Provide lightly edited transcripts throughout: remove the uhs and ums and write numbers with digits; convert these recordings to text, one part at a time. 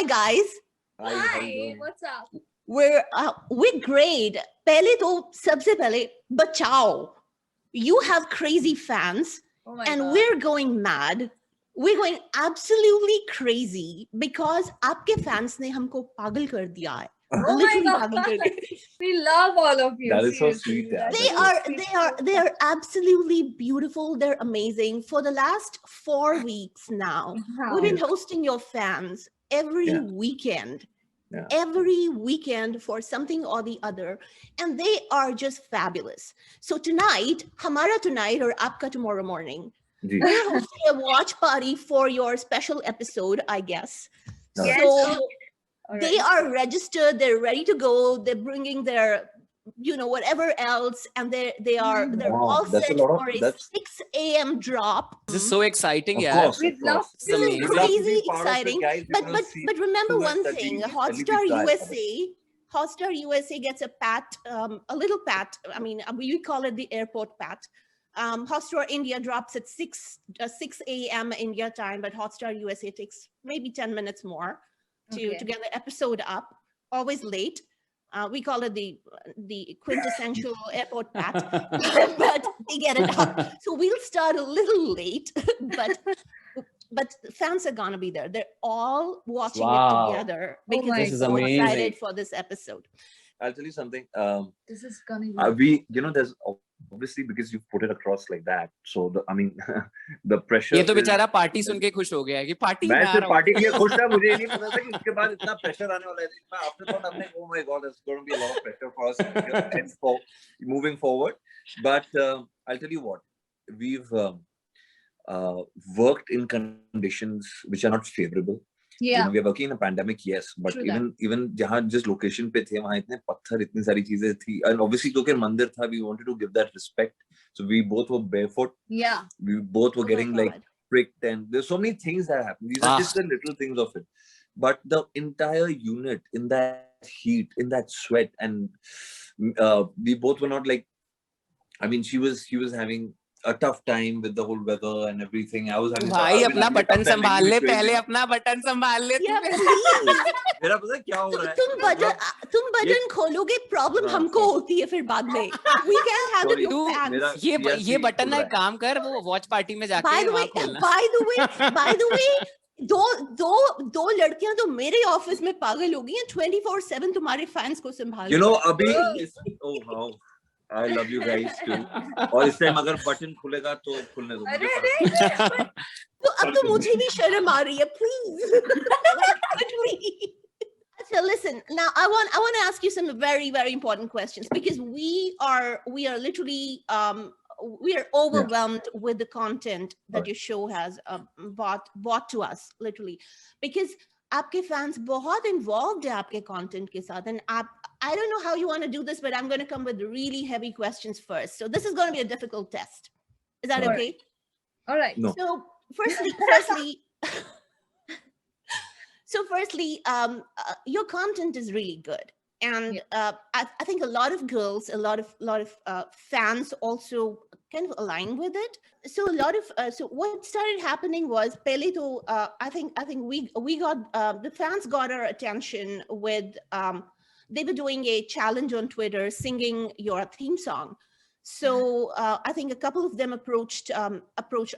Hi guys. Hi, how you Hi, doing? what's up? We're great. पहले तो सबसे पहले बचाओ. You have crazy fans, Oh my and god. we're going mad. We're going absolutely crazy because आपके fans ने हमको पागल कर दिया है. Oh Literally my पागल कर god. दिया. We love all of you. That is so seriously. sweet, yeah. That They is are so they are sweet. they are absolutely beautiful. They're amazing. For the last 4 weeks now, we've been Wow. hosting your fans every Yeah. weekend. Yeah. Every weekend for something or the other, and they are just fabulous. So tonight, Hamara tonight or Aapka tomorrow morning, Ji. we're hosting a watch party for your special episode, I guess. Yes. So All they right. are registered, they're ready to go, they're bringing their whatever else, and they're Wow, all that's a set lot of- for a that's- 6 a.m. drop. This is so exciting, Of yeah. course, We'd of love course. to. This is Amazing. We'd love to be crazy part of it, exciting. guys. We're But gonna but see but remember to it one that thing: we Hotstar try. USA gets a little pat. I mean, we call it the airport pat. Hotstar India drops at 6 a.m. India time, but Hotstar USA takes maybe 10 minutes more to Okay. get the episode up. Always late. We call it the quintessential airport pat, but they get it up. So we'll start a little late, but fans are gonna be there. They're all watching Wow. it together because my they're This is so amazing. excited for this episode. I'll tell you something. This is gonna be. We, there's obviously because you put it across like that. So the pressure. ये तो is- बेचारा party सुन के खुश हो गया है कि party में मैं आ सिर्फ रहा हूँ। पार्टी के लिए खुश था, मुझे ये नहीं पता था कि इसके बाद इतना प्रेशर आने वाला है। मैं after thought हमने, oh my god, there's going to be a lot of pressure for us and for moving forward. But I'll tell you what, we've worked in conditions which are not favorable. Yeah. We are working in a pandemic, yes, but True that. even जहाँ जिस location पे थे वहाँ इतने पत्थर, इतनी सारी चीजें थी, and obviously क्योंकि मंदिर था, we wanted to give that respect. So we both were barefoot. Yeah. We both were Oh my getting like God. pricked, and there's so many things that happen. These are just the little things of it. But the entire unit in that heat, in that sweat, and we both were not like. I mean, he was having a tough time with the whole weather and everything. I was having. भाई अपना having a button tough time संभाल ले, in between. पहले अपना button संभाल ले। Yeah, तू। please. मेरा पता है क्या हो रहा है? तुम बटन खोलोगे, प्रॉब्लम हाँ, हमको sorry. होती है फिर बाद में. We can't handle Sorry. your तू fans. मेरा ये CRC बटन ना खुल एक काम कर, वो वॉच पार्टी में जाके By the वहाँ way, खोलना। by the way, दो लड़कियां तो मेरे ऑफिस में पागल हो गई हैं. 24/7 तुम्हारे फैंस को संभाल. अभी oh wow, I love you guys too. और इस टाइम अगर बटन खुलेगा तो खुलने दो. अरे मुझे फर्क नहीं पड़ता. तो अब तो मुझे भी शर्म आ रही है. Please. So listen, now I want to ask you some very, very important questions because we are literally we are overwhelmed with the content that your show has brought to us, literally, because आपके fans बहुत involved है आपके content के साथ, and I don't know how you want to do this, but I'm going to come with really heavy questions first. So this is going to be a difficult test. Is that All okay? All right. No. So firstly, your content is really good, and I think a lot of girls, a lot of fans also kind of align with it. So a lot of so what started happening was pehle to I think we got the fans got our attention with they were doing a challenge on Twitter singing your theme song. So I think a couple of them approached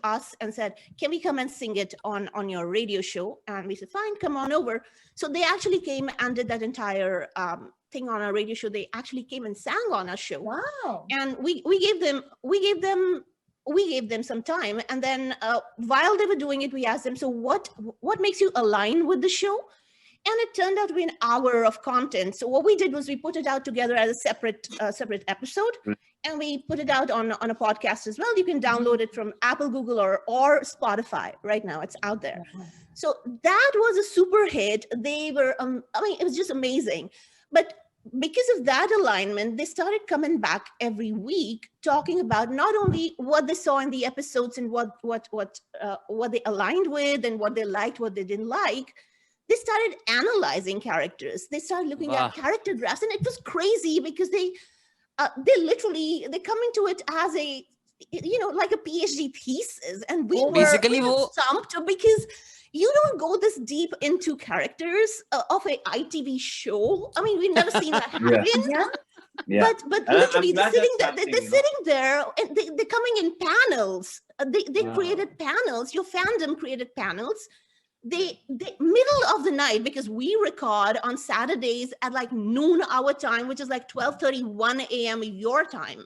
us and said, "Can we come and sing it on your radio show?" And we said, "Fine, come on over." So they actually came and did that entire thing on our radio show. They actually came and sang on our show. Wow. And we gave them some time. And then while they were doing it, we asked them, "So what makes you align with the show?" And it turned out to be an hour of content. So what we did was we put it out together as a separate episode, and we put it out on a podcast as well. You can download it from Apple, Google, or Spotify. Right now, it's out there. So that was a super hit. They were, it was just amazing. But because of that alignment, they started coming back every week, talking about not only what they saw in the episodes and what they aligned with and what they liked, what they didn't like. They started analyzing characters. They started looking at character drafts, and it was crazy because they coming to it as a like a PhD thesis, and we were stumped because you don't go this deep into characters of a ITV show. I mean, we've never seen that happen. Yeah. Yeah. But And I'm literally, they're glad sitting that's there. happening, They're you know. sitting there, and they're coming in panels. They Wow. created panels. Your fandom created panels. They middle of the night, because we record on Saturdays at like noon our time, which is like 12:31 a.m. your time.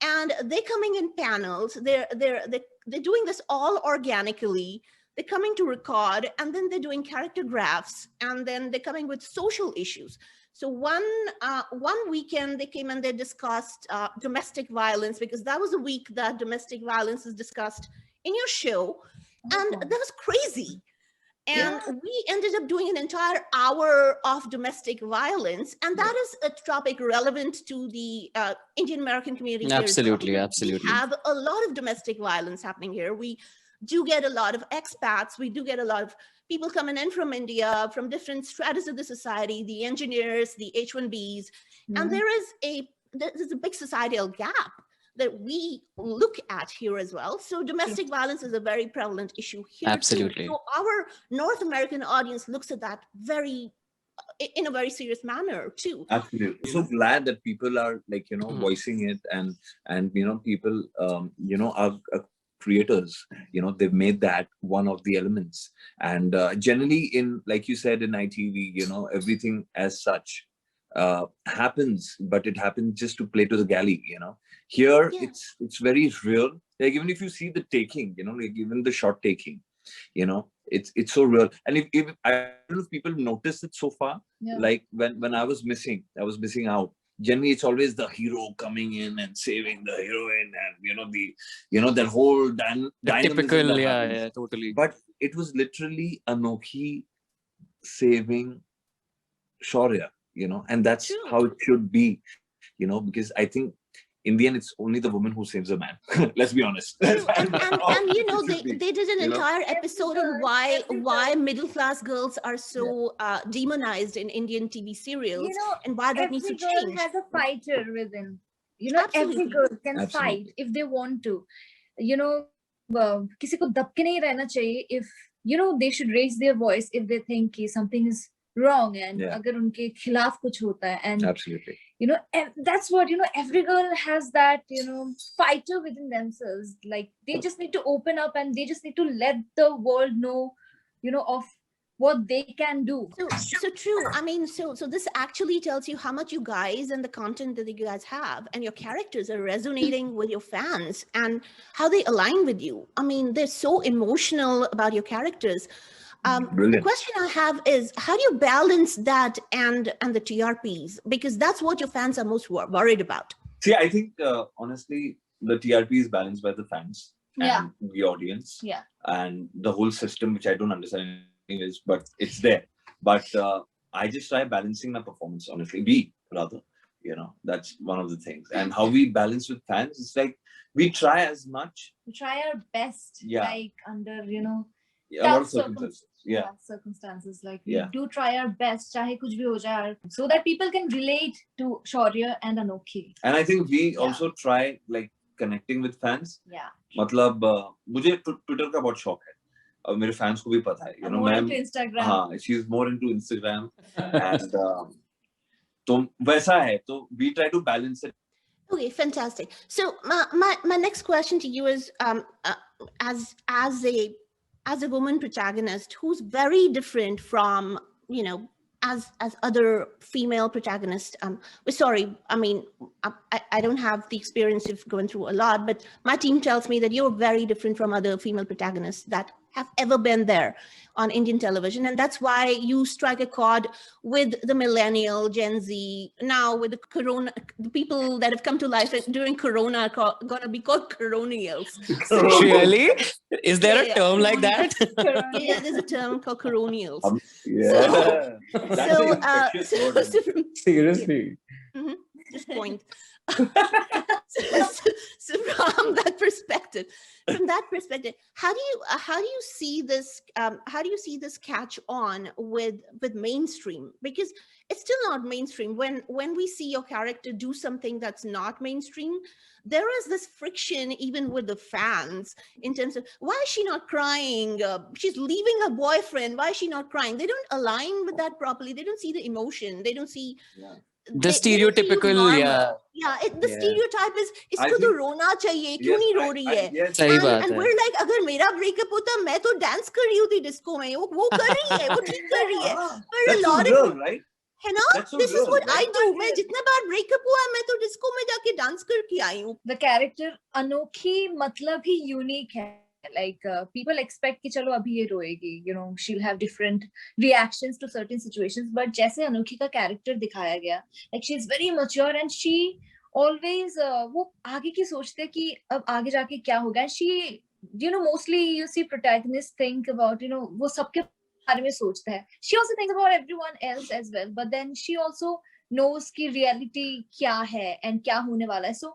And they're coming in panels. They're doing this all organically. They're coming to record, and then they're doing character graphs, and then they're coming with social issues. So one weekend they came and they discussed domestic violence, because that was a week that domestic violence is discussed in your show, and that was crazy. And we ended up doing an entire hour of domestic violence, and that is a topic relevant to the Indian American community here as well, Absolutely, because absolutely. we have a lot of domestic violence happening here. We do get a lot of expats. We do get a lot of people coming in from India, from different stratas of the society, the engineers, the H-1Bs, and there's a big societal gap that we look at here as well. So domestic violence is a very prevalent issue here too. Absolutely. So our North American audience looks at that in a very serious manner too. Absolutely. So glad that people are like, voicing it, and people, are creators, they've made that one of the elements. And generally in, like you said, in ITV, everything as such happens, but it happens just to play to the galley. Here it's very real. Like even if you see the taking, like even the shot taking, it's so real. And if I don't know if people noticed it so far, like when I was missing out. Generally, it's always the hero coming in and saving the heroine, and that whole dynamism Typical, that yeah, happens. totally. But it was literally Anokhi saving Shaurya, and that's True. how it should be, because I think in the end, it's only the woman who saves a man. Let's be honest. True. And It should be. they did an entire episode on why middle class girls are so demonized in Indian TV serials, and why that needs to every girl change. has a fighter within. Absolutely. Every girl can Absolutely. fight if they want to. किसी को दब के नहीं रहना चाहिए. If they should raise their voice if they think something is wrong, and अगर उनके खिलाफ कुछ होता है, and Absolutely. that's what every girl has that fighter within themselves. Like they just need to open up, and they just need to let the world know of what they can do. So true. I mean, so this actually tells you how much you guys and the content that you guys have and your characters are resonating with your fans, and how they align with you. I mean, they're so emotional about your characters. The question I have is, how do you balance that and the TRPs? Because that's what your fans are most worried about. See, I think honestly, the TRP is balanced by the fans and the audience, and the whole system, which I don't understand is, but it's there. But I just try balancing my performance. Honestly, that's one of the things. And how we balance with fans, it's like we try as much. We try our best, like under a lot of circumstances. Circumstances, like we do try our best, chahe kuch bhi ho jaye, so that people can relate to Shaurya and Anokhi. And I think we also try like connecting with fans. मतलब मुझे Twitter का बहुत शौक है, और मेरे fans को भी पता है, ma'am she's more into Instagram, and तो वैसा है, तो we try to balance it. Okay, fantastic. So my next question to you is, as a woman protagonist who's very different from, as other female protagonists. Sorry, I mean, I don't have the experience of going through a lot, but my team tells me that you're very different from other female protagonists that have ever been there on Indian television. And that's why you strike a chord with the millennial, Gen Z, now with the Corona, the people that have come to life during Corona are going to be called Coronials. So, really? Is there a term like that? Yeah, there's a term called Coronials. That's an infectious word. Seriously. Just point. So from that perspective, how do you see this? How do you see this catch on with mainstream? Because it's still not mainstream. When we see your character do something that's not mainstream, there is this friction even with the fans in terms of, why is she not crying? She's leaving her boyfriend. Why is she not crying? They don't align with that properly. They don't see the emotion. They don't see. Yeah. The they don't see you stereotypical, normal. yeah. The Yeah. stereotype is I इसको तो think- रोना चाहिए, क्यों नहीं रो रही है? Yes. सही बात And है. we're like, अगर मेरा breakup होता, मैं तो dance कर रही होती disco में. वो कर रही है, वो ठीक कर रही है. But a That's so lot of, real, right? है ना? That's so This is real, what right? I do. मैं जितना बार breakup हुआ, मैं तो disco में जाके dance करके आई हूँ. The character अनोखी मतलब ही unique है. Like people expect कि चलो अभी ये रोएगी, you know, she'll have different reactions to certain situations. But जैसे अनोखी का character दिखाया गया, like she's very mature and she always वो आगे की सोचते कि अब आगे जाके क्या होगा. And she, you know, mostly you see protagonists think about, you know, वो सबके बारे में सोचता है. She also thinks about everyone else as well. But then she also knows कि reality क्या है and क्या होने वाला है. So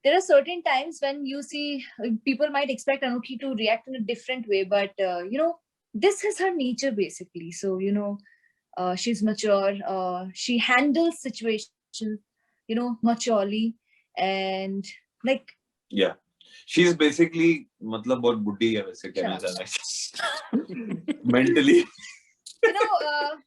there are certain times when you see people might expect Anokhi to react in a different way, but you know, this is her nature basically. So you know, she's mature. She handles situations, you know, maturely, and like Yeah. She's basically मतलब बहुत बुड्ढी है वैसे कहना Sure. चाह रहा है. Mentally. you know,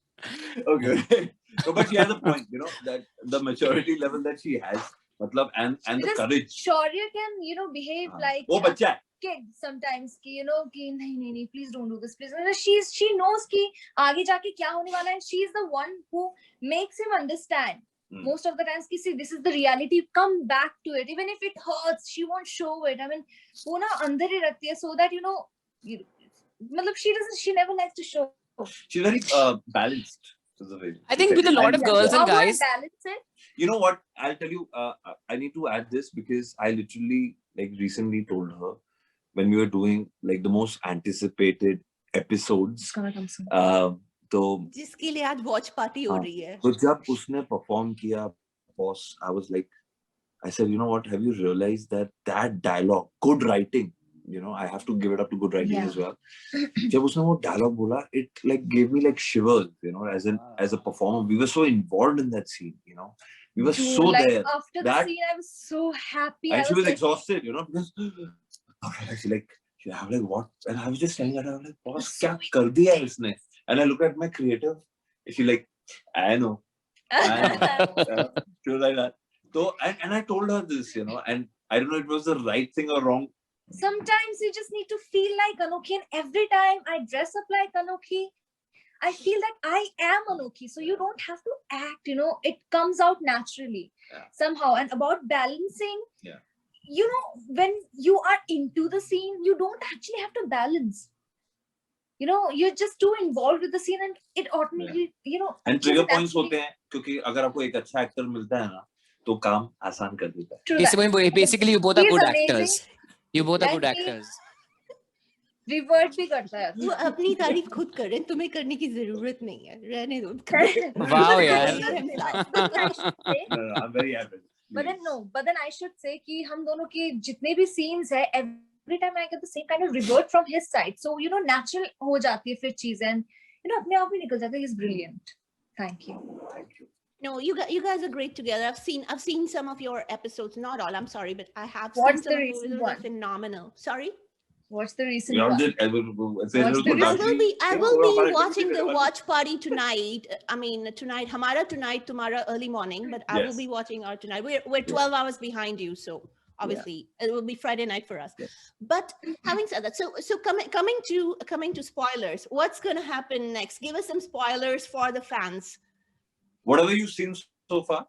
Okay. No, but she has a point, you know, that the maturity level that she has, matlab, and the because courage. Shaurya can, you know, behave like वो बच्चा है. kid sometimes कि you know कि नहीं please don't do this please. She knows कि आगे जाके क्या होने वाला है. And she is the one who makes him understand most of the times कि see, this is the reality, come back to it, even if it hurts she won't show it. I mean वो ना अंदर ही रखती है so that you know मतलब she never likes to show. She's very balanced. is the way I think to with say a it. lot of And, girls and How do I guys, balance it? you know what? I'll tell you. I need to add this because I literally like recently told her when we were doing like the most anticipated episodes. It's gonna come soon. तो जिसके लिए आज watch party हो रही है. तो जब उसने perform किया, boss, I was like, I said, you know what? Have you realized that dialogue, good writing, you know, I have to give it up to good writing Yeah. as well. जब उसने वो dialogue बोला, it like gave me like shivers, you know, as a performer. We were so involved in that scene, you know. We were Dude, so like, there. after That- the scene, I was so happy. And I she was like, exhausted, you know, because she's like, I was like, what? And I was just telling her, I was like, boss, That's क्या so कर दिया है इसने? And I looked at my creative. She like, I know. She was like that. So, and I told her this, you know, and I don't know if it was the right thing or wrong. sometimes you just need to feel like Anokhi, and every time I dress up like Anokhi, I feel that I am Anokhi. So you don't have to act, you know, it comes out naturally somehow. And about balancing, you know, when you are into the scene, you don't actually have to balance. You know, you're just too involved with the scene and it automatically, you know. And just trigger points naturally- होते हैं क्योंकि अगर आपको एक अच्छा actor मिलता है ना तो काम आसान कर देता है. True Yes, that. basically you both are He is good amazing. actors. You both are good Like he- actors. Revert भी करता है. वो अपनी तारीफ खुद करें, तुम्हें करने की जरूरत नहीं है. रहने दो. Wow, यार. But then I should say, No, I'm very average. but then no, but then I should say कि हम दोनों के जितने भी scenes है, every time I get the same kind of revert from his side. So you know, natural हो जाती है फिर चीजें, and you know अपने आप ही निकल जाता है. He's brilliant. Thank you. Thank you. No, you guys are great together. I've seen some of your episodes. Not all, I'm sorry, but I have What's seen some the of your recent episodes. one? They're phenomenal. Sorry. What's the recent You know, one? just What's the I will be watching the watch party tonight. I mean tonight, Hamara tonight, tomorrow early morning, but I will Yes. be watching our tonight. We're 12 hours behind you, so obviously it will be Friday night for us. Yes. But having said that, so coming to spoilers, what's gonna happen next? Give us some spoilers for the fans. Whatever you've seen so far.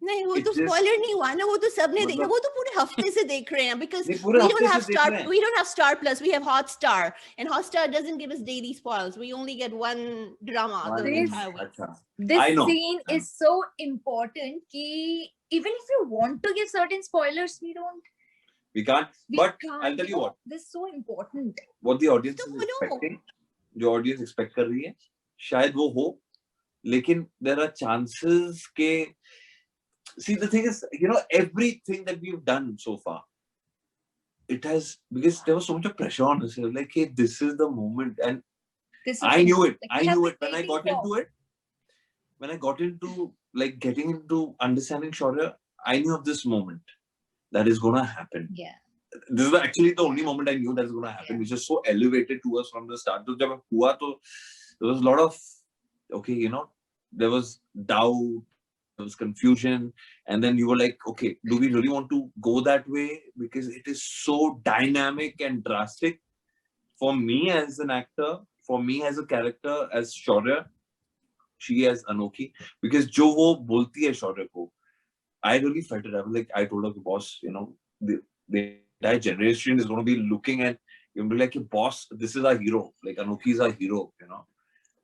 नहीं वो It's तो just- spoiler नहीं हुआ ना, वो तो सबने देखा, मतलब- वो तो पूरे हफ्ते से देख रहे हैं because नहीं, we पूरे don't हफ्ते have से देख Star, रहे हैं. we don't have Star Plus, we have Hotstar, and Hotstar doesn't give us daily spoils. We only get one drama the This- entire week. अच्छा. This I know. scene is so important कि even if you want to give certain spoilers, we We can't. But can't. I'll tell you what. This is so important. What the audience तो is बोलो. expecting, जो audience expect कर रही है, शायद वो हो, लेकिन there are chances के see, the thing is, you know, everything that we've done so far, it has, because there was so much of pressure on us. It was like, hey, this is the moment. And This is I knew it. like, we I have knew been it when I waiting got for. into it. When I got into like getting into understanding Shaurya, I knew of this moment that is gonna happen. Yeah. This is actually the only moment I knew that is gonna happen, Yeah. which is so elevated to us from the start. So जब हुआ तो there was a lot of, okay, you know, there was doubt, there was confusion, and then you were like, okay, do we really want to go that way? Because it is so dynamic and drastic. For me as an actor, for me as a character, as Shaurya, she as Anokhi, because जो वो बोलती है शौर्य को, I really felt it. I was like, I told her, boss, you know, the entire generation is going to be looking at, you'll be like, boss, this is our hero. Like Anokhi is our hero, you know.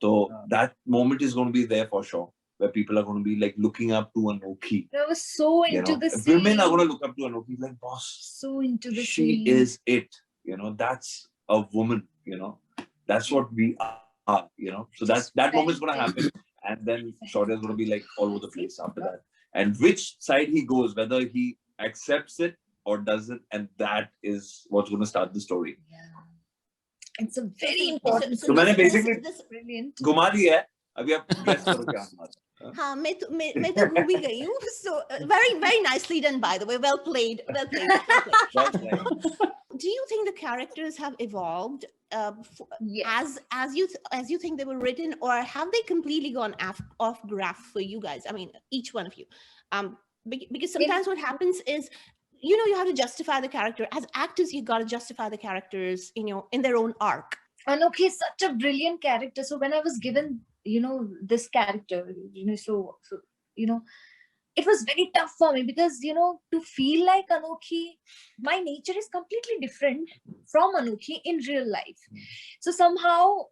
So that moment is going to be there for sure, where people are going to be like looking up to Anokhi. I was so You into know, the scene. women are going to look up to Anokhi like, boss, So into the she scene. is it. You know, that's a woman. You know, that's what we are. You know, so that moment is going to happen, and then Shaurya is going to be like all over the place after that. And which side he goes, whether he accepts it or doesn't, and that is what's going to start the story. Yeah. It's a very important. So मैंने basically Brilliant. घुमा दिया है. अभी आप guess करो क्या हमारा. हाँ मैं तो घूम ही गई हूँ. So very nicely done, by the way. Well played. Well played. Well played. That's right. Do you think the characters have evolved Yes. as you think they were written, or have they completely gone off graph for you guys? I mean, each one of you, because sometimes what happens is, you know, you have to justify the character. As actors, you got to justify the characters, you know, in their own arc. Anokhi is such a brilliant character. So when I was given, you know, this character, you know, so you know, it was very tough for me because, you know, to feel like Anokhi, my nature is completely different from Anokhi in real life. So somehow,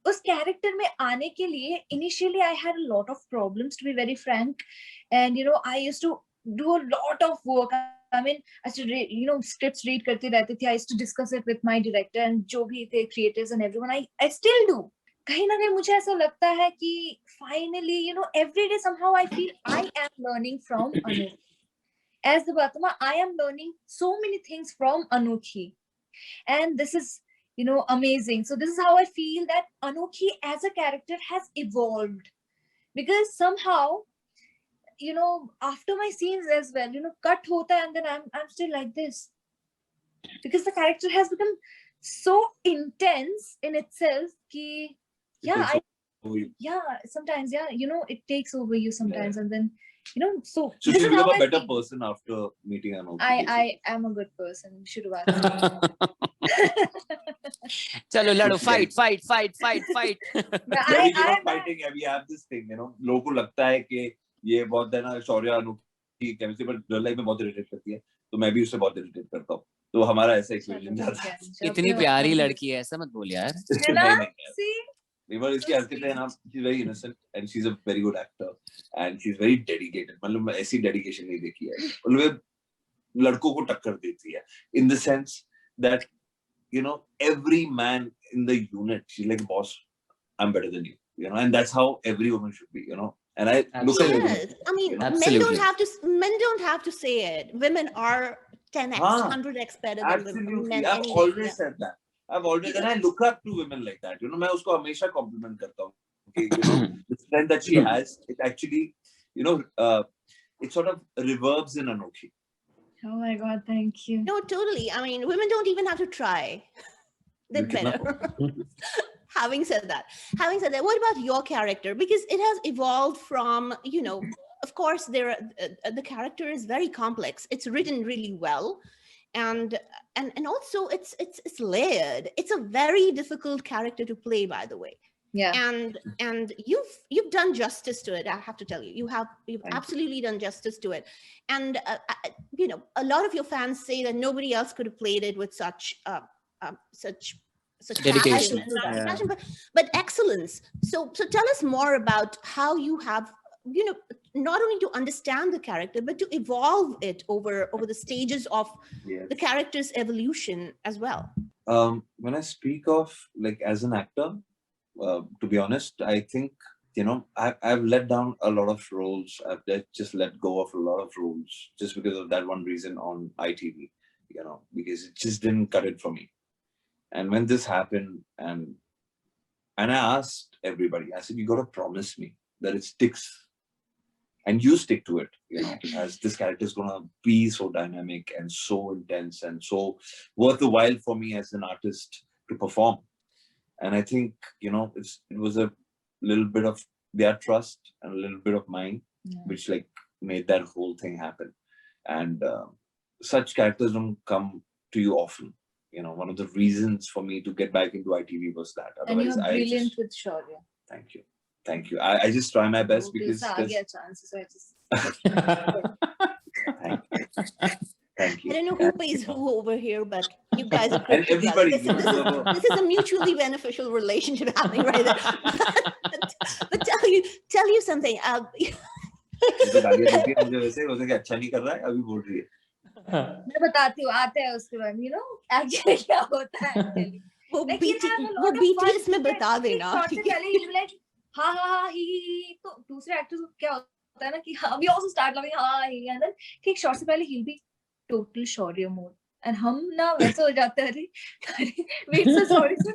उस character में आने के लिए, initially I had a lot of problems, to be very frank, and you know, I used to do a lot of work. I mean, I used to read, you know, scripts read करते रहती थी. I used to discuss it with my director and जो भी थे creators and everyone. I still do. कहीं ना कहीं मुझे ऐसा लगता है कि finally, you know, every day somehow I feel I am learning from Anokhi. As the Batama, I am learning so many things from Anokhi, and this is, you know, amazing. So this is how I feel that Anokhi as a character has evolved, because somehow, you know, after my scenes as well, you know, cut hota and then I'm still like this, because the character has become so intense in itself ki, sometimes, you know, it takes over you sometimes, and then, you know, so she this is became how a I better feel. person after meeting Anokhi. I am a good person. शुरुआत चलो लड़ो, fight. We keep on fighting. We have this thing, you know, लोगों को लगता है कि ये बहुत है ना, शौर्य अनोखी केमिस्ट्री पर रियल लाइफ में बहुत इरिटेट करती है, तो मैं भी उससे बहुत इरिटेट करता हूँ, तो हमारा ऐसा एक्सपीरियंस जाता है. इतनी प्यारी लड़की है, ऐसा मत बोल यार. But इसकी हरकतें हैं ना, she's very innocent and she's a very good actor and she's very dedicated. मतलब मैं ऐसी dedication नहीं देखी है. वो लड़कों को टक्कर देती है, in the sense that, you know, every man in the unit, she's like, boss, I'm better than you, you know, and that's how every woman should be, you know. And I look at women. Yes, I mean, you know? men don't have to say it. Women are 10x, 100x better than Absolutely. men. I've anyway. always said that. I've always, and I look up to women like that. You know, मैं उसको हमेशा compliment करता हूँ. Okay, you know, the strength that she has, it actually, you know, it sort of reverbs in Anokhi. Oh my God, thank you. No, totally. I mean, women don't even have to try. They're better. Having said that, what about your character? Because it has evolved from, you know, of course, the character is very complex. It's written really well. And also it's layered. It's a very difficult character to play, by the way. Yeah. And you've done justice to it. I have to tell you, you've absolutely done justice to it. And you know, a lot of your fans say that nobody else could have played it with such dedication, passion, but excellence. So tell us more about how you have, you know, not only to understand the character, but to evolve it over the stages of the character's evolution as well. When I speak of like as an actor, to be honest, I think I've let down a lot of roles. Just let go of a lot of roles just because of that one reason on ITV, because it just didn't cut it for me. And when this happened, and I asked everybody, I said, you got to promise me that it sticks and you stick to it, as this character is going to be so dynamic and so intense and so worth the while for me as an artist to perform. And I think, it was a little bit of their trust and a little bit of mine, which like made that whole thing happen. And such characters don't come to you often. One of the reasons for me to get back into ITV was that. And you're Otherwise, brilliant with Shaurya. Thank you. I just try my best because. Chance, so I just... Thank you. I don't know who pays who over here, but you guys are And everybody. This is a mutually beneficial relationship happening right there. but tell you something. मैं बताती हूँ आते हैं उसके बाद actually क्या होता है actually. वो Like, he'll have a वो lot of BTS में fun. बता Like, देना shot से पहले he'll be like हाँ ही तो दूसरे actors को क्या होता है ना कि we also start loving हाँ ही and then ठीक shot से पहले he'll be total Shaurya mode and हम ना वैसे हो जाते हैं अरे wait so sorry sir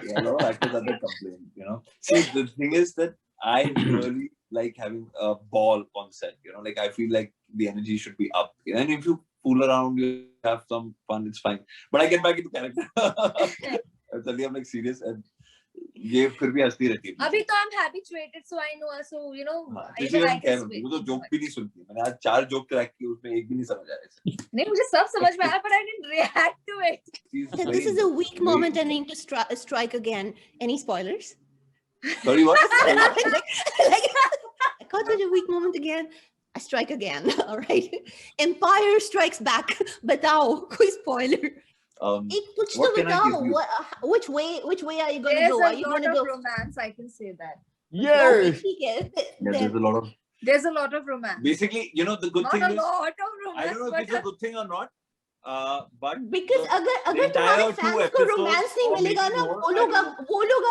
Yeah, a lot of actors are that complain, See, the thing is that I really like having a ball on set, like I feel like the energy should be up. And if you fool around, you have some fun, it's fine. But I get back into character. Suddenly I'm like serious and ये फिर भी हंसती रहती है. अभी तो I'm habituated, so I know, so she doesn't care. वो तो joke भी नहीं सुनती. मैंने आज 4 joke track किए उसमें एक भी नहीं समझ आया. नहीं मुझे सब समझ में आया, but I didn't react to it. This is a weak moment and I need to strike again. Any spoilers? Sorry, what? I caught such a weak moment again. I strike again. All right. Empire Strikes Back. Batao, कोई spoiler. कुछ तो बताओ. Which way are you going to go? Are you going to go? There's a lot of romance, I can say that. Yes. There's a lot of romance. Basically, the good Not thing a is, lot of romance. I don't know if it's a good thing or not. But because अगर तुम्हारे fans को romance नहीं मिलेगा ना, वो लोग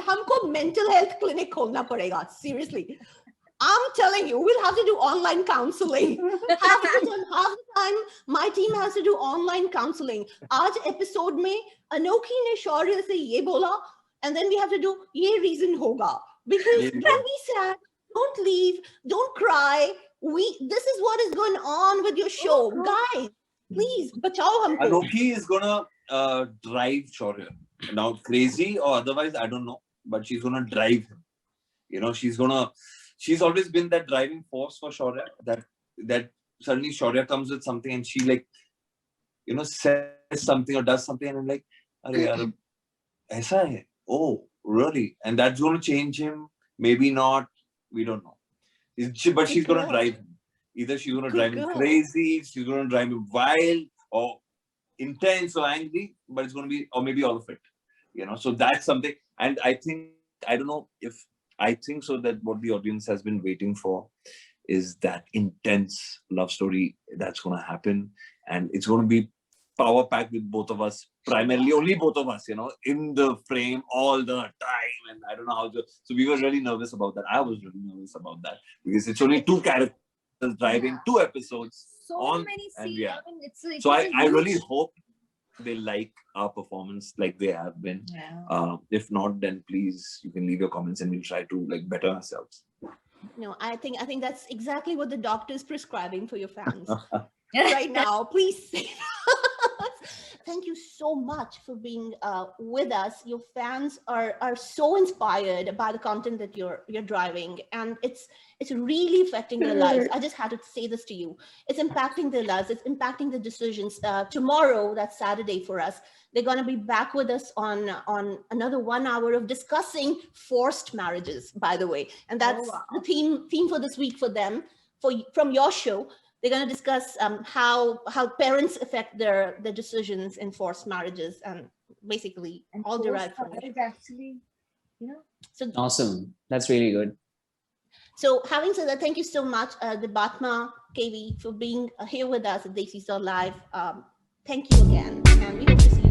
हमको mental health clinic खोलना पड़ेगा. Seriously. I'm telling you, we'll have to do online counseling. Half the time, my team has to do online counseling. आज episode में Anokhi ने Shaurya से ये बोला, and then we have to do ये reason होगा. Because don't be sad, don't leave, don't cry. This is what is going on with your show, guys. Please, bachao humko. Anokhi is gonna drive Shaurya. Now, crazy or otherwise, I don't know, but she's gonna drive him. She's always been that driving force for Shaurya. That suddenly Shaurya comes with something and she says something or does something and I'm like, "Arey yaar, aisa hai? Oh, really?" And that's going to change him. Maybe not. We don't know. But she's going to drive him. Either she's going to drive him crazy, she's going to drive him wild, or intense or angry. But it's going to be, or maybe all of it. So that's something. And I don't know if. I think so that what the audience has been waiting for is that intense love story that's going to happen. And it's going to be power packed with both of us, primarily only both of us, in the frame all the time. And I don't know how to. So we were really nervous about that. I was really nervous about that because it's only 2 characters driving 2 episodes. So many scenes. Yeah. I mean, it's so I really hope they like our performance like they have been. Yeah. If not, then please you can leave your comments and we'll try to better ourselves. No, I think that's exactly what the doctor is prescribing for your fans right now. Please say thank you so much for being with us. Your fans are so inspired by the content that you're driving, and it's really affecting their lives. I just had to say this to you. It's impacting their lives. It's impacting the decisions. Tomorrow, that's Saturday for us, they're going to be back with us on another 1 hour of discussing forced marriages, by the way. And that's the theme for this week for them, from your show. They're going to discuss how parents affect their decisions in forced marriages, and basically all derived from it. Actually, So awesome. That's really good. So having said that, thank you so much, the Batma KV, for being here with us at Desi Star Live. Thank you again, and we hope to see you